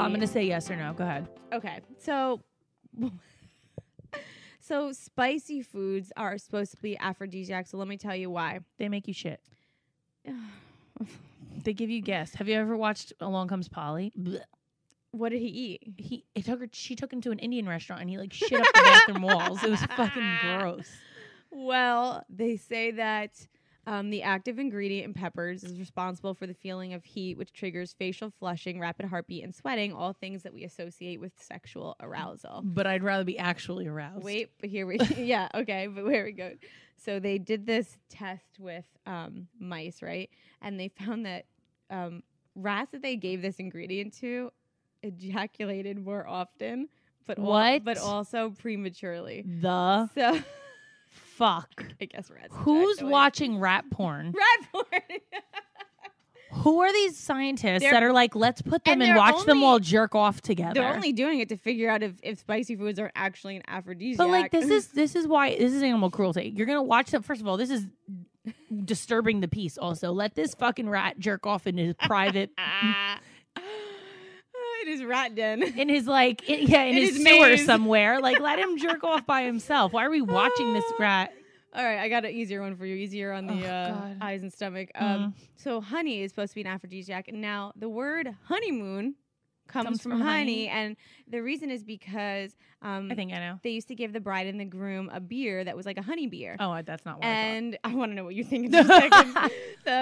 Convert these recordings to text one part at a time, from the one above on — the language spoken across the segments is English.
I'm going to say yes or no. Go ahead. Okay. So spicy foods are supposed to be aphrodisiacs. So let me tell you why. They make you shit. They give you gas. Have you ever watched Along Comes Polly? Blech. What did he eat? She took him to an Indian restaurant and he like shit up the bathroom walls. It was fucking gross. Well, they say that the active ingredient in peppers is responsible for the feeling of heat, which triggers facial flushing, rapid heartbeat, and sweating, all things that we associate with sexual arousal. But I'd rather be actually aroused. Wait, but here we yeah, okay, but here we go. So they did this test with mice, right? And they found that rats that they gave this ingredient to ejaculated more often, but also prematurely. So fuck. I guess rats. Who's watching rat porn? Rat porn. Who are these scientists that are like, let's put them and watch them all jerk off together? They're only doing it to figure out if spicy foods are actually an aphrodisiac. But like this is why this is animal cruelty. You're gonna watch them. First of all, this is disturbing the peace. Also, let this fucking rat jerk off in his private. In his rat den. In his in his sewer somewhere. Like, let him jerk off by himself. Why are we watching this rat? All right, I got an easier one for you. Easier on the eyes and stomach. So honey is supposed to be an aphrodisiac. And now the word honeymoon comes from honey. And the reason is because I think I know. They used to give the bride and the groom a beer that was like a honey beer. Oh, that's not what I want to know what you think in a second.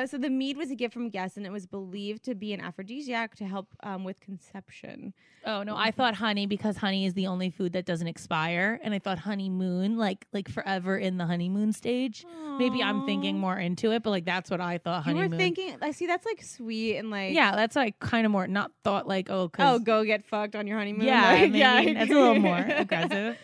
So the mead was a gift from guests, and it was believed to be an aphrodisiac to help with conception. Oh, no, I thought honey because honey is the only food that doesn't expire. And I thought honeymoon, like forever in the honeymoon stage. Aww. Maybe I'm thinking more into it, but like that's what I thought honeymoon. You were thinking, I see, that's like sweet and like. Yeah, that's like kind of more, not thought like, go get fucked on your honeymoon. Yeah, like, that's a little more aggressive.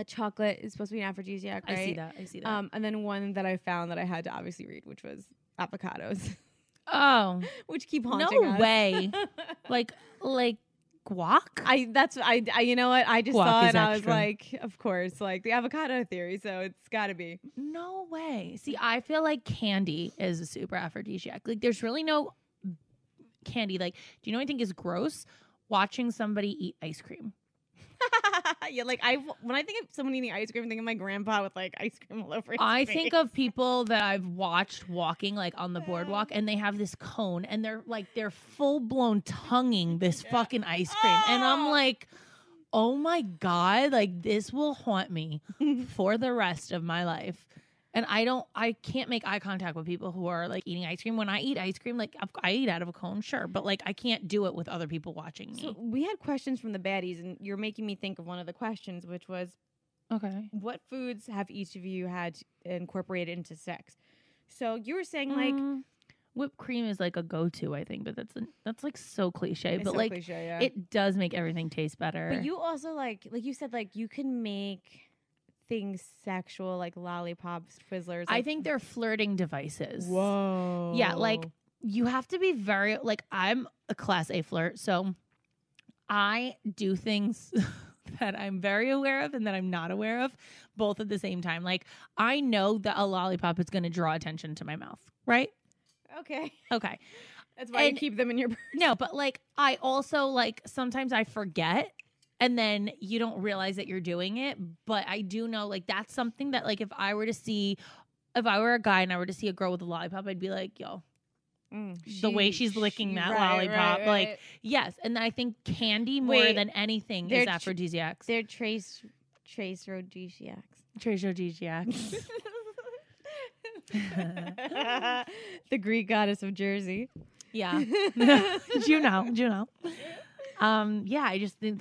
Chocolate is supposed to be an aphrodisiac, right? I see that. And then one that I found that I had to obviously read, which was avocados. Oh, which keep haunting us. No way. like guac? You know what? I just guac saw it and extra. I was like, of course, like the avocado theory, so it's got to be. No way. See, I feel like candy is a super aphrodisiac. Like there's really no candy. Like, do you know what I think is gross? Watching somebody eat ice cream. Yeah, like when I think of someone eating ice cream, I think of my grandpa with like ice cream all over his face. Think of people that I've watched walking like on the boardwalk, and they have this cone, and they're full blown tonguing this fucking ice cream, and I'm like, oh my god, like this will haunt me for the rest of my life. And I can't make eye contact with people who are like eating ice cream. When I eat ice cream, like I eat out of a cone, sure. But like I can't do it with other people watching me. So we had questions from the baddies, and you're making me think of one of the questions, which was, okay, what foods have each of you had incorporated into sex? So you were saying like whipped cream is like a go-to, I think, but that's like so cliche. But so like cliche, yeah. It does make everything taste better. But you also like you said, like you can make things sexual, like lollipops, Twizzlers. I think they're flirting devices. Whoa. Yeah, like you have to be very, like I'm a class A flirt, so I do things that I'm very aware of and that I'm not aware of, both at the same time. Like I know that a lollipop is going to draw attention to my mouth, right? Okay. That's why you keep them in your purse. No, but like I also like sometimes I forget. And then you don't realize that you're doing it. But I do know, like, that's something that, like, if I were a guy and I were to see a girl with a lollipop, I'd be like, yo, the way she's licking that lollipop. Right. Like, yes. And I think candy more than anything is aphrodisiacs. They're trace rodisiacs. Trace rodisiacs. The Greek goddess of Jersey. Yeah. Juno. Yeah, I just think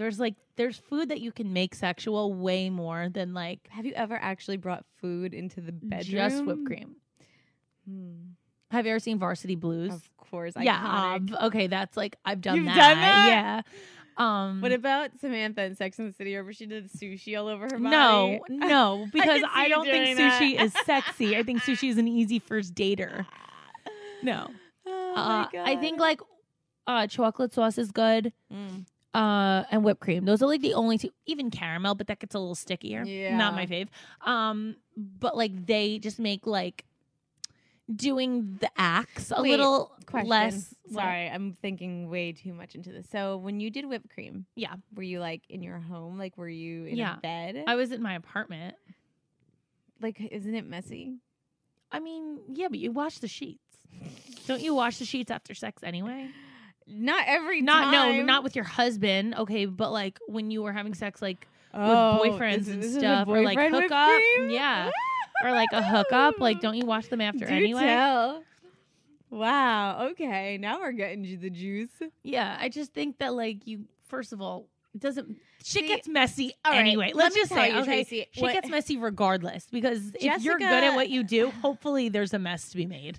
there's food that you can make sexual way more than like. Have you ever actually brought food into the bedroom? Just whipped cream. Have you ever seen Varsity Blues? Of course. Yeah. Okay, that's like I've done You've that. done that? Yeah. What about Samantha in Sex and the City? Remember she did sushi all over her body? No, because I don't think sushi that. is sexy. I think sushi is an easy first dater. No. Oh my God. I think like chocolate sauce is good. And whipped cream. Those are like the only two. Even caramel, but that gets a little stickier. Yeah. Not my fave. But like they just make like doing the acts a Wait, little question. less. Sorry, I'm thinking way too much into this. So when you did whipped cream, Yeah. were you like in your home? Like, were you in Yeah. a bed? I was in my apartment. Like, isn't it messy? I mean, yeah, but you wash the sheets. Don't you wash the sheets after sex anyway? Not every No, time. not with your husband. Okay, but like when you were having sex, like with Oh, boyfriends and this is a stuff, or like boyfriend whipped hookup, cream? yeah, or like a hookup. Like, don't you wash them after Do anyway? tell. Wow. Okay. Now we're getting you the juice. Yeah, I just think that like you, first of all, it doesn't shit See, gets messy all right, anyway. let Let's me just tell say, you, okay, Tracy, shit what- gets messy regardless because if you're good Jessica- at what you do, hopefully there's a mess to be made.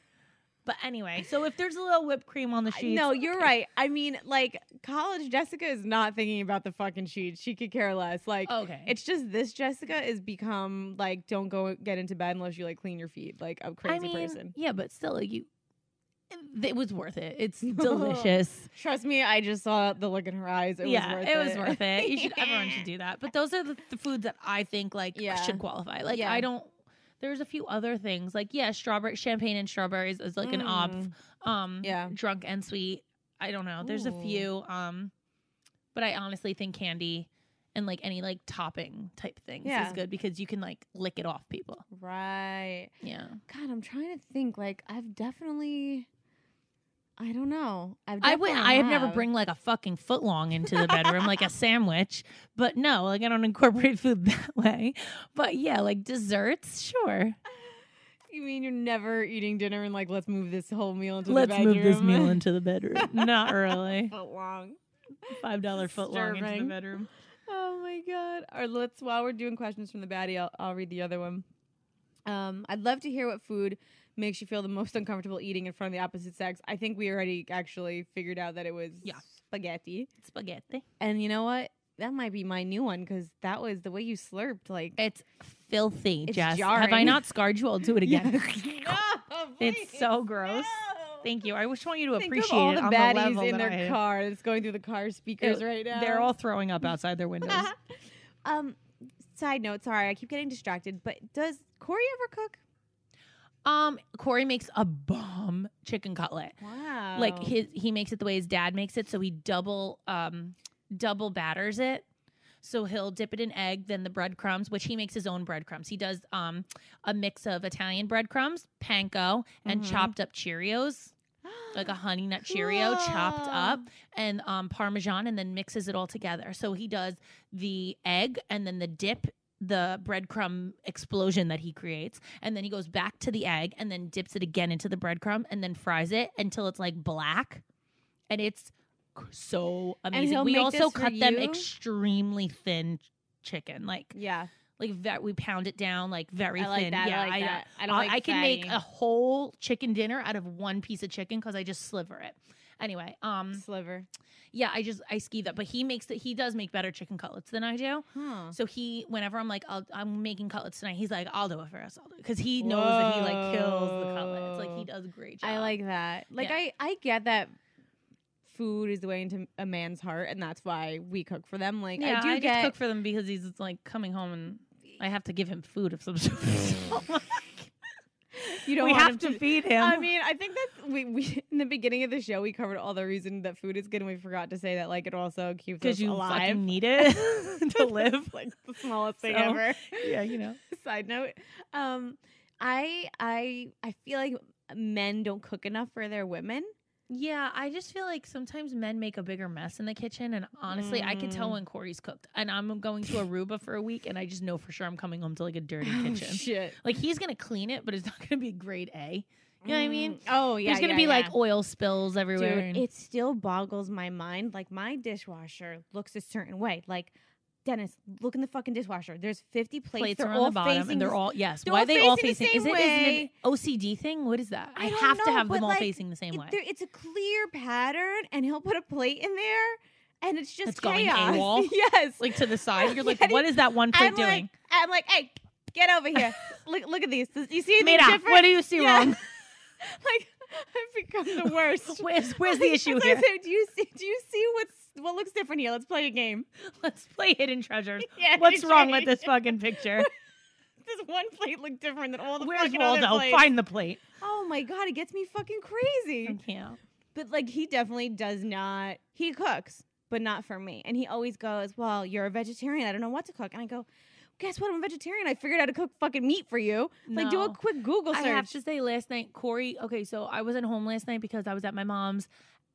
But anyway, so if there's a little whipped cream on the sheets, No, you're okay. right. I mean, like, college Jessica is not thinking about the fucking sheets. She could care less. Like, Okay, it's just this Jessica is become like, don't go get into bed unless you like clean your feet, like a crazy person. Yeah, but still, like it was worth it. It's delicious. Trust me, I just saw the look in her eyes. It was worth it. It was worth it. Everyone should do that. But those are the foods that I think like Yeah. should qualify. Like Yeah. I don't. There's a few other things like strawberry champagne and strawberries is like an opf. Yeah. Drunk and sweet. I don't know. There's a Ooh. few. But I honestly think candy and like any like topping type things Yeah. is good because you can like lick it off people. Right. Yeah. God, I'm trying to think. Like, I've definitely. I don't know. I have never bring like a fucking footlong into the bedroom like a sandwich, but no, like I don't incorporate food that way. But yeah, like desserts, sure. You mean you're never eating dinner and like, let's move this whole meal into Let's the bedroom? move this meal into the bedroom. Not really. Foot long. $5 footlong into the Disturbing. bedroom. Oh my god. Or let's while we're doing questions from the baddie, I'll read the other one. I'd love to hear what food makes you feel the most uncomfortable eating in front of the opposite sex. I think we already actually figured out that it was spaghetti. Spaghetti. And you know what? That might be my new one because that was the way you slurped. Like, It's filthy, It's Jess. jarring. Have I not scarred you? I'll do it again. no, It's so gross. no. Thank you. I just want you to Think appreciate of all it the on the baddies level in that I their am. car. It's going through the car speakers right now. They're all throwing up outside their windows. Side note, sorry, I keep getting distracted, but does Corey ever cook? Corey makes a bomb chicken cutlet. Wow. Like he makes it the way his dad makes it, so he double batters it. So he'll dip it in egg, then the breadcrumbs, which he makes his own breadcrumbs. He does a mix of Italian breadcrumbs, panko, and chopped up Cheerios, like a honey nut Cheerio chopped up, and Parmesan, and then mixes it all together. So he does the egg and then the dip, the breadcrumb explosion that he creates, and then he goes back to the egg and then dips it again into the breadcrumb and then fries it until it's like black, and it's so amazing. he'll We make also this for cut them you? extremely thin chicken, like yeah, we pound it down like very I like thin. that. Yeah, I like that. I don't like I can make fatty. a whole chicken dinner out of one piece of chicken because I just sliver it. Anyway, sliver. yeah, I ski that, but he does make better chicken cutlets than I do. Huh. So whenever I'm like, I'm making cutlets tonight, he's like, I'll do it first. I'll do it because he knows that he like kills the cutlets. Like he does a great job. I like that. Like Yeah. I get that food is the way into a man's heart, and that's why we cook for them. Like Yeah, I just cook for them because he's like coming home and I have to give him food of some sort. You don't we want have him to feed him. I mean, I think that we in the beginning of the show we covered all the reason that food is good, and we forgot to say that like it also keeps us because you alive. fucking need it to live. Like the smallest thing So, ever. Yeah, you know. Side note, I feel like men don't cook enough for their women. Yeah, I just feel like sometimes men make a bigger mess in the kitchen, and honestly, I can tell when Corey's cooked. And I'm going to Aruba for a week, and I just know for sure I'm coming home to like a dirty kitchen. Shit. Like he's gonna clean it, but it's not gonna be grade A. You know what I mean? Oh yeah. There's gonna be like oil spills everywhere. Dude, it still boggles my mind. Like my dishwasher looks a certain way. Like Dennis, look in the fucking dishwasher. There's 50 plates. Plates They're are on all the bottom, facing and they're the- all they're Why all are they all facing facing? the Is same it way. an OCD thing? What is that? I don't have to know, have them but, all like, facing the same way. It's a clear pattern, and he'll put a plate in there, and it's just It's going chaos. AWOL? Yes. Like to the side. You're like, Yeah, what is that one plate doing? I'm like, hey, get over here. look at these. You see anything Mira, different? what do you see Yeah. wrong? Like I've become the worst. Where's the issue It's here? like, so do you see what looks different here? Let's play a game. Let's play hidden treasures. Yeah, What's hidden wrong with treasures. this fucking picture? Does one plate look different than all the Where's fucking Waldo? other plates? Find the plate. Oh my God, it gets me fucking crazy. I can't. But like, he definitely does not. He cooks, but not for me. And he always goes, "Well, you're a vegetarian. I don't know what to cook." And I go, "Guess what? I'm a vegetarian. I figured out how to cook fucking meat for you. Like, do a No. quick Google search." I have to say, last night, Corey. Okay, so I wasn't home last night because I was at my mom's,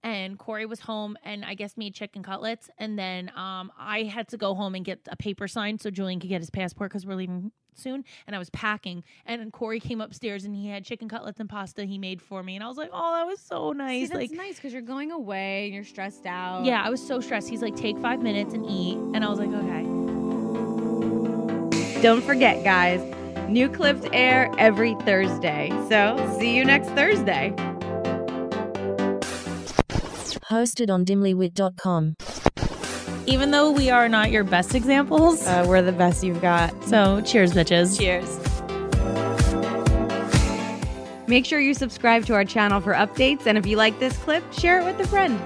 and Corey was home, and I guess made chicken cutlets, and then I had to go home and get a paper signed so Julian could get his passport because we're leaving soon. And I was packing, and then Corey came upstairs and he had chicken cutlets and pasta he made for me, and I was like, "Oh, that was so nice." See, that's nice because you're going away and you're stressed out. Yeah, I was so stressed. He's like, "Take 5 minutes and eat," and I was like, "Okay." Don't forget, guys, new clips air every Thursday. So see you next Thursday. Hosted on dimlywit.com. Even though we are not your best examples, We're the best you've got. so cheers, bitches. Cheers. Make sure you subscribe to our channel for updates. And if you like this clip, share it with a friend.